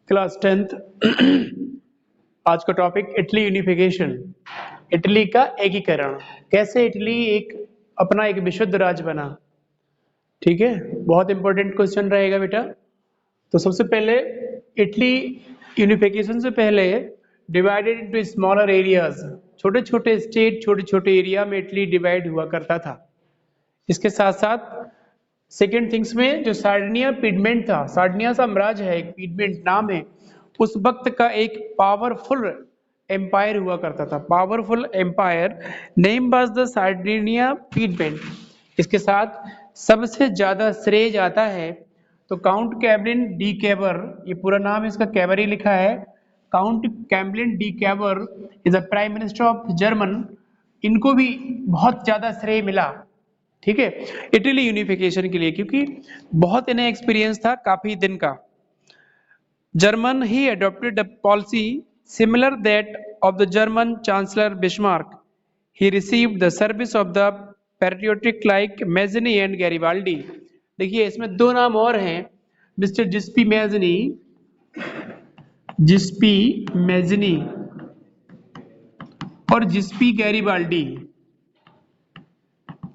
Class 10th। आज का topic Italy unification, Italy का एकीकरण। कैसे इटली एक अपना एक विशुद्ध राज्य बना। ठीक है, बहुत इंपॉर्टेंट क्वेश्चन रहेगा बेटा। तो सबसे पहले इटली यूनिफिकेशन से पहले डिवाइडेड इनटू स्मॉलर एरियाज, छोटे छोटे स्टेट, छोटे छोटे एरिया में इटली डिवाइड हुआ करता था। इसके साथ साथ सेकेंड थिंग्स में जो सार्डिनिया पिगमेंट था, सार्डिनिया साम्राज्य है, एक पिगमेंट नाम है, उस वक्त का एक पावरफुल एम्पायर हुआ करता था। Powerful empire name was the Sardinia Piedmont. इसके साथ सबसे ज्यादा श्रेय जाता है तो काउंट कैमलिन डी कैबर, ये पूरा नाम इसका कैबर ही लिखा है, count Camlin D कैबर is the prime minister of German. इनको भी बहुत ज्यादा श्रेय मिला, ठीक है, इटली यूनिफिकेशन के लिए, क्योंकि बहुत इन्हें एक्सपीरियंस था काफी दिन का। German he adopted a policy similar that of the German chancellor Bismarck. He received the service of the patriotic like Mazzini and Garibaldi. देखिए इसमें दो नाम और हैं, मिस्टर जिस्पी मैजनी, जिस्पी मैजनी और जिस्पी गैरिबाल्डी।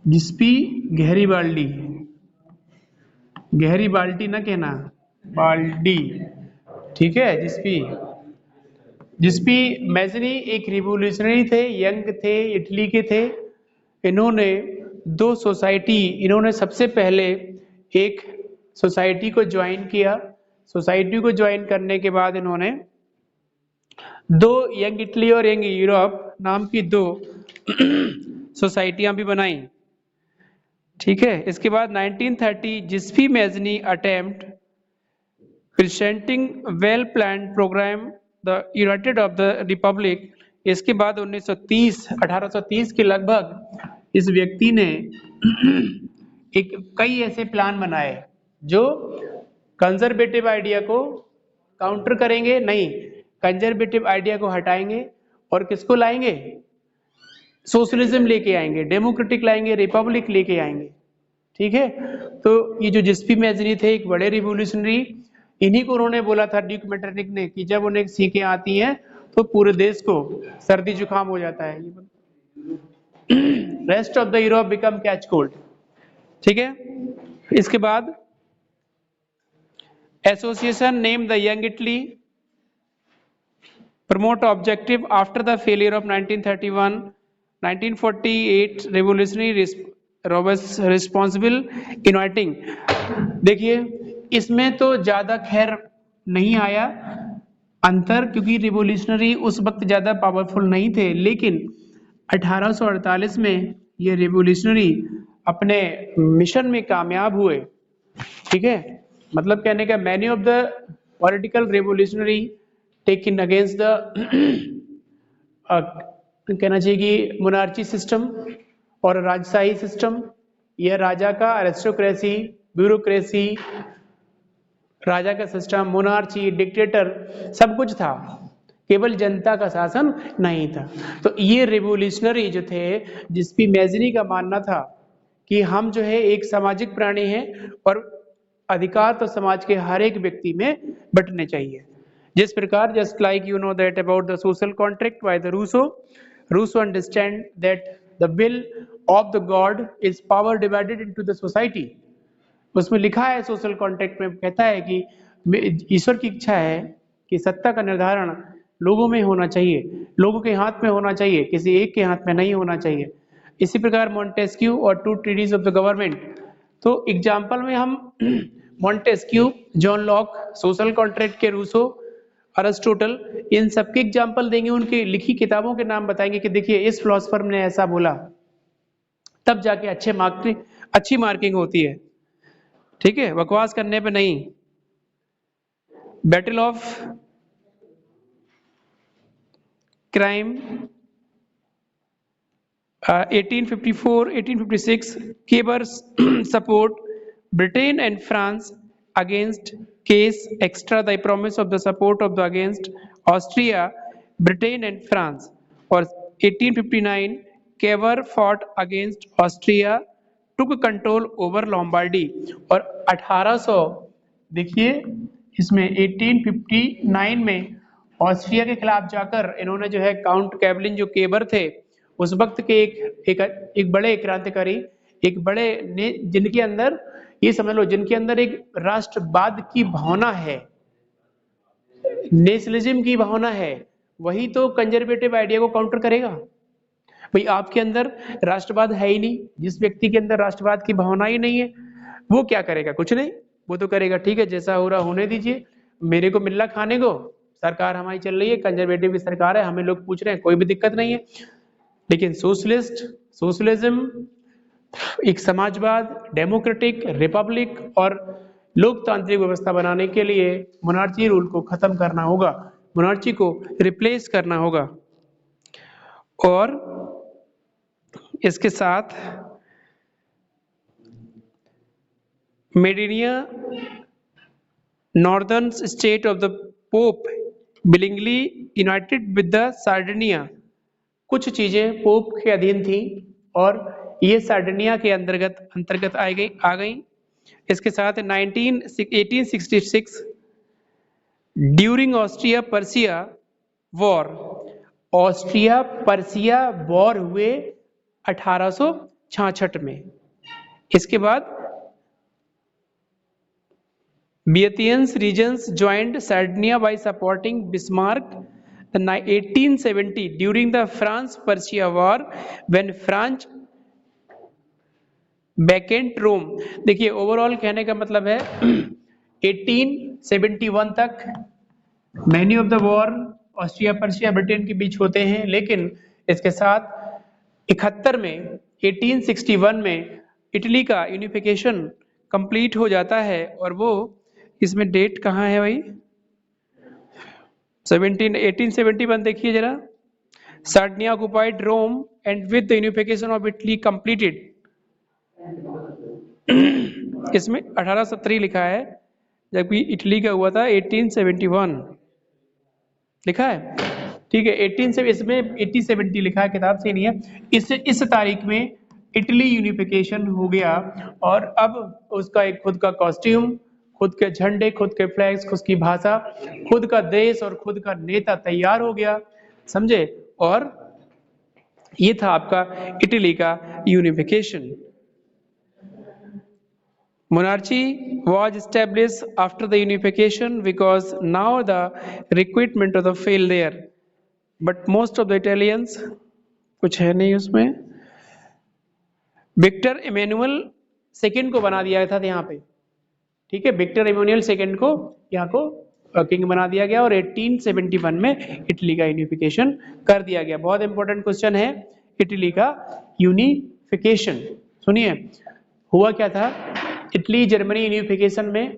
जिस्पी गैरिबाल्डी, गहरी बाल्टी ना कहना, बाल्टी, ठीक है। जिस्पी मैजनी एक रिवोल्यूशनरी थे, यंग थे, इटली के थे। इन्होंने दो सोसाइटी, इन्होंने सबसे पहले एक सोसाइटी को ज्वाइन किया। सोसाइटी को ज्वाइन करने के बाद इन्होंने दो, यंग इटली और यंग यूरोप नाम की दो सोसाइटियां भी बनाई, ठीक है। इसके बाद 1930 Giuseppe Mazzini attempt presenting well planned program the united of the republic. इसके बाद 1830 के लगभग इस व्यक्ति ने कई ऐसे प्लान बनाए जो कंजर्वेटिव आइडिया को काउंटर करेंगे, नहीं, कंजर्वेटिव आइडिया को हटाएंगे और किसको लाएंगे, सोशलिज्म लेके आएंगे, डेमोक्रेटिक लाएंगे, रिपब्लिक लेके आएंगे, ठीक है। तो ये जो जिस्पी मैजनी थे एक बड़े रिवोल्यूशनरी, इन्हीं को उन्होंने बोला था ड्यूक मेटरनिक ने कि जब उन्हें सीखें आती हैं तो पूरे देश को सर्दी जुकाम हो जाता है, rest of the Europe become catch cold, ठीक है। इसके बाद association name the young Italy, promote objective after the failure of 1931 1948 revolutionary responsible uniting। देखिए इसमें तो ज्यादा खैर नहीं आया अंतर, क्योंकि रिवोल्यूशनरी उस वक्त ज्यादा पावरफुल नहीं थे, लेकिन 1848 में ये रिवोल्यूशनरी अपने मिशन में कामयाब हुए, ठीक है। मतलब कहने का many of the political revolutionary taken against the कहना चाहिए कि मोनार्ची सिस्टम और राजशाही सिस्टम, यह राजा का एरिस्टोक्रेसी, ब्यूरोक्रेसी, राजा का सिस्टम, मोनार्ची, डिक्टेटर सब कुछ था, केवल जनता का शासन नहीं था। तो ये रिवोल्यूशनरी जो थे, जिसपी मैजनी का मानना था कि हम जो है एक सामाजिक प्राणी हैं और अधिकार तो समाज के हर एक व्यक्ति में बंटने चाहिए। जिस प्रकार just like you know that about the social contract by the Rousseau understand that the will of the god is power divided into the society. उसमें लिखा है सोशल कॉन्ट्रैक्ट में, कहता है कि ईश्वर की इच्छा है कि सत्ता का निर्धारण लोगों में होना चाहिए, लोगों के हाथ में होना चाहिए, किसी एक के हाथ में नहीं होना चाहिए। इसी प्रकार मॉन्टेस्क्यू और two treatise of the government, तो एग्जाम्पल में हम Montesquieu, John Locke, social contract के रूसो, अरिस्टोटल, इन सबके एग्जाम्पल देंगे, उनकी लिखी किताबों के नाम बताएंगे कि देखिए इस फिलोसोफर ने ऐसा बोला, तब जाके अच्छी मार्किंग होती है, ठीक है, बकवास करने पे नहीं। बैटल ऑफ क्राइम 1854-1856 केबर support Britain and France against case extra the promise of the support of the against Austria, Britain and France। और 1859 केवर fought against Austria, took control over Lombardy। और 1800 देखिए इसमें 1859 में ऑस्ट्रिया के खिलाफ जाकर इन्होंने जो है काउंट कैवलिन जो केबर थे उस वक्त के एक बड़े क्रांतिकारी, एक बड़े ने जिनके अंदर ये समझ लो जिनके अंदर एक राष्ट्रवाद की भावना है, नेशनलिज्म की भावना है, वही तो कंजर्वेटिव आइडिया को काउंटर करेगा। भाई आपके अंदर राष्ट्रवाद है ही नहीं, जिस व्यक्ति के अंदर राष्ट्रवाद की भावना ही नहीं है वो क्या करेगा? कुछ नहीं, वो तो करेगा ठीक है जैसा हो रहा होने दीजिए, मेरे को मिल रहा खाने को, सरकार हमारी चल रही है, कंजर्वेटिव की सरकार है, हमें लोग पूछ रहे हैं, कोई भी दिक्कत नहीं है। लेकिन सोशलिज्म एक समाजवाद, डेमोक्रेटिक रिपब्लिक और लोकतांत्रिक व्यवस्था बनाने के लिए मोनार्ची रूल को खत्म करना होगा, मोनार्ची को रिप्लेस करना होगा। और इसके साथ मेडिनिया northern state of the pope बिलिंगली यूनाइटेड विद द सार्डिनिया, कुछ चीजें पोप के अधीन थी और ये सार्डिनिया के अंतर्गत आ गई। इसके साथ 1866 during Austria Persia war, Austria Persia war हुए 1866 में। इसके बाद Beathians regions joined Sardinia by supporting Bismarck. In 1870 during the France-Persia War when France vacant Rome, देखिए ओवरऑल कहने का मतलब है 1871 तक many of the war Austria Persia Britain के बीच होते हैं, लेकिन इसके साथ 71 में 1861 में इटली का यूनिफिकेशन कंप्लीट हो जाता है। और वो इसमें डेट कहाँ है भाई? 1871 देखिए जरा, Sardinia occupied Rome and with the unification of Italy completed. इसमें 1870 लिखा है जबकि इटली का हुआ था 1871 लिखा है, ठीक है। 18 से इसमें 1870 लिखा है, किताब से नहीं है। इस तारीख में इटली यूनिफिकेशन हो गया और अब उसका एक खुद का कॉस्ट्यूम, खुद के झंडे, खुद के फ्लैग्स, खुद की भाषा, खुद का देश और खुद का नेता तैयार हो गया, समझे। और ये था आपका इटली का unification. Monarchy was established after the unification because now the recruitment of the failed there, but most of the Italians, कुछ है नहीं उसमें, विक्टर इमैनुअल सेकंड को बना दिया था यहाँ पे, ठीक है। विक्टर इमैनुअल सेकंड को यहाँ को किंग बना दिया गया और 1871 में इटली का यूनिफिकेशन कर दिया गया। बहुत इंपॉर्टेंट क्वेश्चन है इटली का यूनिफिकेशन। सुनिए हुआ क्या था इटली जर्मनी यूनिफिकेशन में,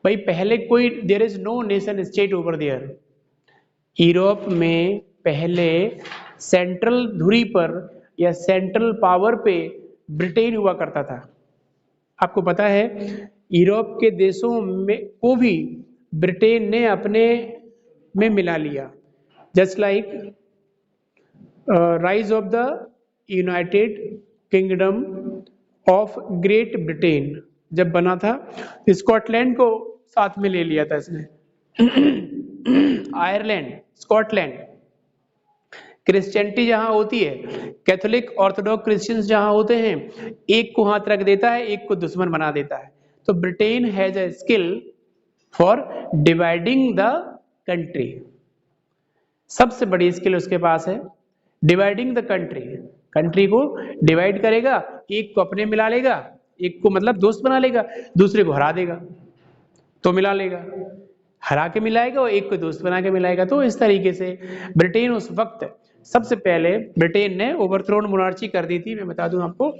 भाई पहले कोई there is no nation state over there. Europe में पहले सेंट्रल धुरी पर या सेंट्रल पावर पे ब्रिटेन हुआ करता था। आपको पता है यूरोप के देशों में को भी ब्रिटेन ने अपने में मिला लिया, just like rise of the United kingdom of great Britain जब बना था, स्कॉटलैंड को साथ में ले लिया था इसने। आयरलैंड, स्कॉटलैंड, क्रिश्चियनिटी जहां होती है, कैथोलिक ऑर्थोडॉक्स क्रिश्चियंस जहां होते हैं, एक को हाथ रख देता है, एक को दुश्मन बना देता है। तो Britain has a skill for dividing the country, सबसे बड़ी स्किल उसके पास है डिवाइडिंग द कंट्री। कंट्री को डिवाइड करेगा, एक को अपने मिला लेगा, एक को मतलब दोस्त बना लेगा, दूसरे को हरा देगा तो मिला लेगा, हरा के मिलाएगा और एक को दोस्त बना के मिलाएगा। तो इस तरीके से ब्रिटेन उस वक्त सबसे पहले ब्रिटेन ने ओवरथ्रोन मोनार्ची कर दी थी। मैं बता दूं आपको,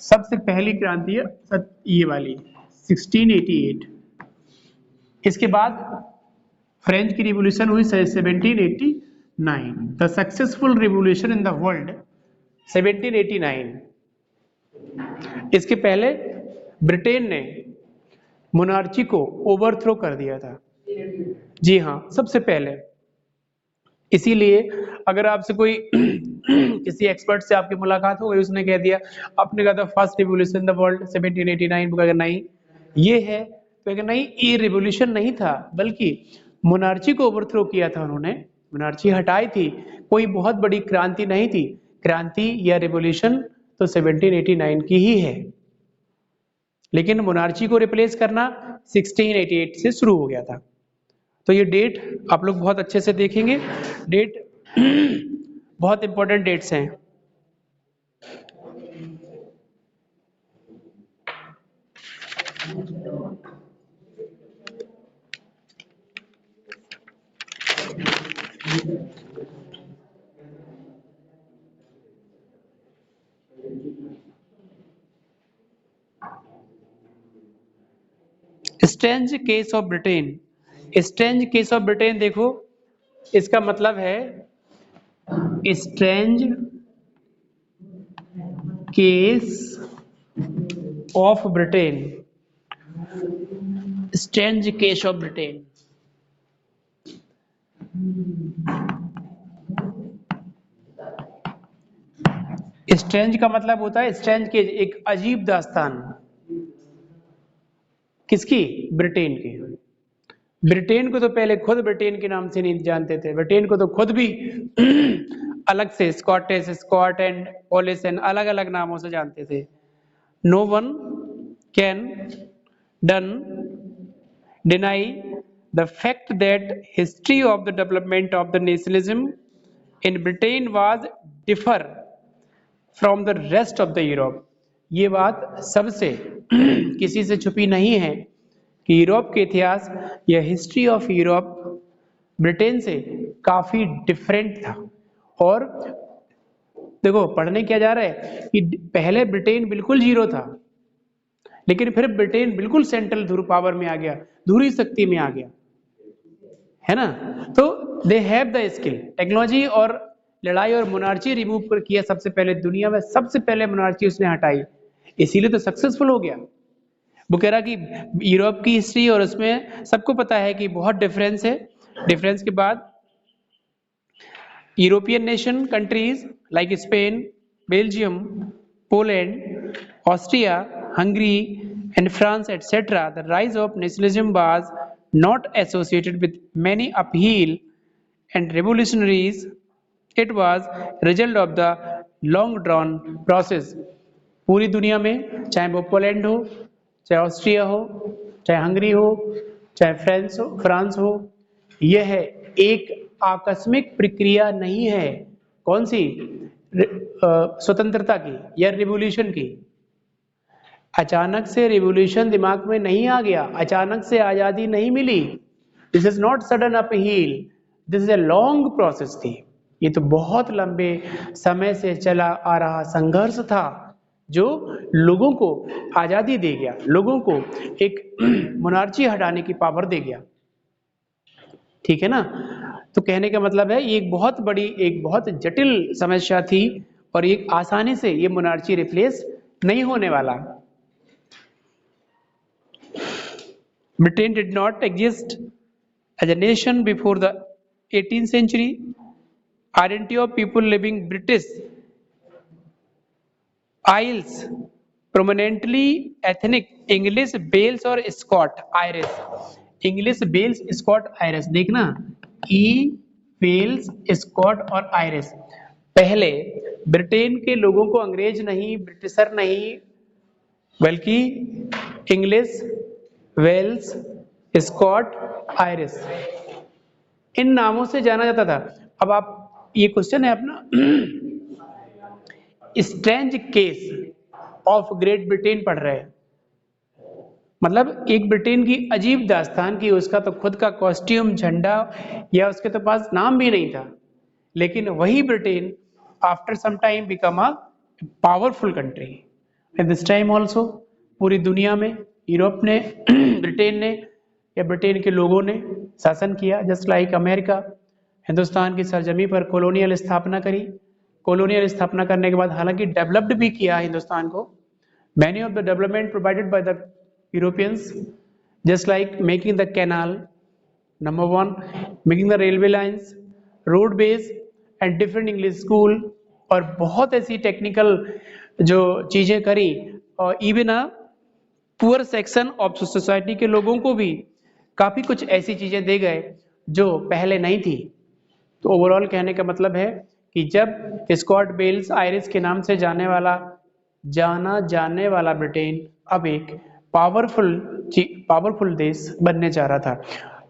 सबसे पहली क्रांति है ये वाली 1688। इसके बाद फ्रेंच की रिवॉल्यूशन हुई 1789, the successful revolution in the world 1789। इसके पहले ब्रिटेन ने मोनार्ची को ओवरथ्रो कर दिया था, जी हाँ सबसे पहले। इसीलिए अगर आपसे कोई किसी एक्सपर्ट से आपकी मुलाकात हो गई, उसने कह दिया, आपने कहा था first revolution in the world 1789, अगर नहीं, ये है तो कि नहीं, ये रिवोल्यूशन नहीं था, बल्कि मोनार्ची को ओवरथ्रो किया था उन्होंने, मोनार्ची हटाई थी, कोई बहुत बड़ी क्रांति नहीं थी। क्रांति या रिवोल्यूशन तो 1789 की ही है, लेकिन मोनार्ची को रिप्लेस करना 1688 से शुरू हो गया था। तो ये डेट आप लोग बहुत अच्छे से देखेंगे, डेट बहुत इंपॉर्टेंट डेट्स हैं। Strange case of Britain, strange case of Britain देखो, इसका मतलब है strange case of Britain, strange case of Britain. Strange का मतलब होता है स्ट्रेंज के, एक अजीब दास्तान। किसकी? ब्रिटेन की। ब्रिटेन को तो पहले खुद ब्रिटेन के नाम से नहीं जानते थे, ब्रिटेन को तो खुद भी अलग से स्कॉटिश, स्कॉट एंड पोलिस एंड अलग अलग नामों से जानते थे। No one can done deny the fact that history of the development of the nationalism in Britain was differ from the rest of the Europe. ये बात सबसे किसी से छुपी नहीं है कि यूरोप के इतिहास या हिस्ट्री ऑफ यूरोप ब्रिटेन से काफी डिफरेंट था। और देखो पढ़ने क्या जा रहा है कि पहले ब्रिटेन बिल्कुल जीरो था, लेकिन फिर ब्रिटेन बिल्कुल सेंट्रल ध्रुव पावर में आ गया, ध्रुवीय शक्ति में आ गया, है ना। तो they have the skill, technology और लड़ाई और मोनार्ची रिमूव कर किया सबसे पहले, दुनिया में सबसे पहले मोनार्ची उसने हटाई, इसीलिए तो सक्सेसफुल हो गया। वो कह रहा कि यूरोप की हिस्ट्री और उसमें सबको पता है कि बहुत डिफरेंस है। डिफरेंस के बाद European nation countries like Spain, Belgium, Poland, Austria, Hungary and France etcetera, the rise of nationalism was not associated with many upheaval and revolutionaries. It was result of the long drawn process. पूरी दुनिया में चाहे वो Poland हो, चाहे Austria हो, चाहे Hungary हो, चाहे फ्रांस हो, यह एक आकस्मिक प्रक्रिया नहीं है। कौन सी? स्वतंत्रता की या रिवॉल्यूशन की। अचानक से रिवॉल्यूशन दिमाग में नहीं आ गया, अचानक से आजादी नहीं मिली। This is not sudden upheaval, this is a long process थी। ये तो बहुत लंबे समय से चला आ रहा संघर्ष था जो लोगों को आजादी दे गया, लोगों को एक मोनार्ची हटाने की पावर दे गया। ठीक है ना। तो कहने का मतलब है ये एक बहुत बड़ी, एक बहुत जटिल समस्या थी और एक आसानी से ये मोनार्ची रिप्लेस नहीं होने वाला। Britain did not exist as a nation before the 18th century. Identity of people living British Isles prominently ethnic English, Wales और Scott Irish. English, Wales, Scott Irish देखना, E Wales, Scott और Irish। पहले Britain के लोगों को अंग्रेज नहीं, britisher नहीं, बल्कि इंग्लिश, वेल्स, स्कॉट, आयरिश, इन नामों से जाना जाता था। अब आप, ये क्वेश्चन है अपना, strange case of great Britain पढ़ रहे हैं, मतलब एक ब्रिटेन की अजीब दास्तान की, उसका तो खुद का कॉस्ट्यूम, झंडा, या उसके तो पास नाम भी नहीं था, लेकिन वही Britain after some time become a powerful country. At this time also पूरी दुनिया में यूरोप ने ब्रिटेन ने या ब्रिटेन के लोगों ने शासन किया। जस्ट लाइक अमेरिका हिंदुस्तान की सरजमी पर कॉलोनियल स्थापना करी, कॉलोनियल स्थापना करने के बाद हालांकि डेवलप्ड भी किया हिंदुस्तान को। Many of the development provided by the Europeans, just like making the canal, number 1, making the railway lines, road base and different English school, और बहुत ऐसी टेक्निकल जो चीजें करी, और even poor section of society के लोगों को भी काफी कुछ ऐसी चीजें दे गए जो पहले नहीं थी। तो ओवरऑल कहने का मतलब है कि जब स्कॉट बेल्स आयरिश के नाम से जाना जाने वाला ब्रिटेन अब एक पावरफुल देश बनने जा रहा था।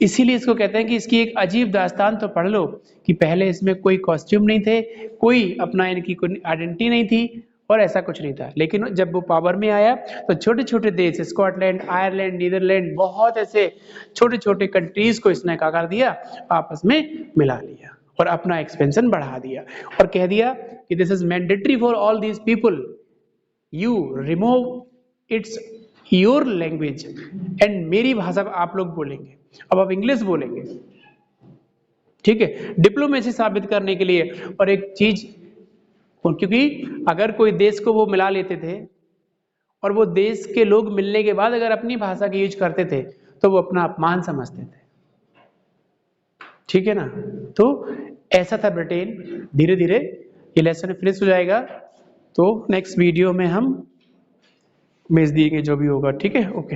इसीलिए इसको कहते हैं कि इसकी एक अजीब दास्तान तो पढ़ लो कि पहले इसमें कोई कॉस्ट्यूम नहीं थे, कोई अपना इनकी कोई आइडेंटिटी नहीं थी और ऐसा कुछ नहीं था। लेकिन जब वो पावर में आया तो छोटे छोटे देश स्कॉटलैंड, आयरलैंड, नीदरलैंड, बहुत ऐसे छोटे छोटे कंट्रीज को इसने क्या कर दिया, आपस में मिला लिया और अपना एक्सपेंशन बढ़ा दिया और कह दिया कि this is mandatory for all these people, you remove it's your language and मेरी भाषा आप लोग बोलेंगे, अब आप इंग्लिश बोलेंगे, ठीक है, डिप्लोमेसी साबित करने के लिए। और एक चीज, क्योंकि अगर कोई देश को वो मिला लेते थे और वो देश के लोग मिलने के बाद अगर अपनी भाषा की यूज करते थे तो वो अपना अपमान समझते थे, ठीक है ना। तो ऐसा था ब्रिटेन। धीरे धीरे ये लेसन फिनिश हो जाएगा, तो नेक्स्ट वीडियो में हम भेज दिएंगे जो भी होगा, ठीक है, ओके।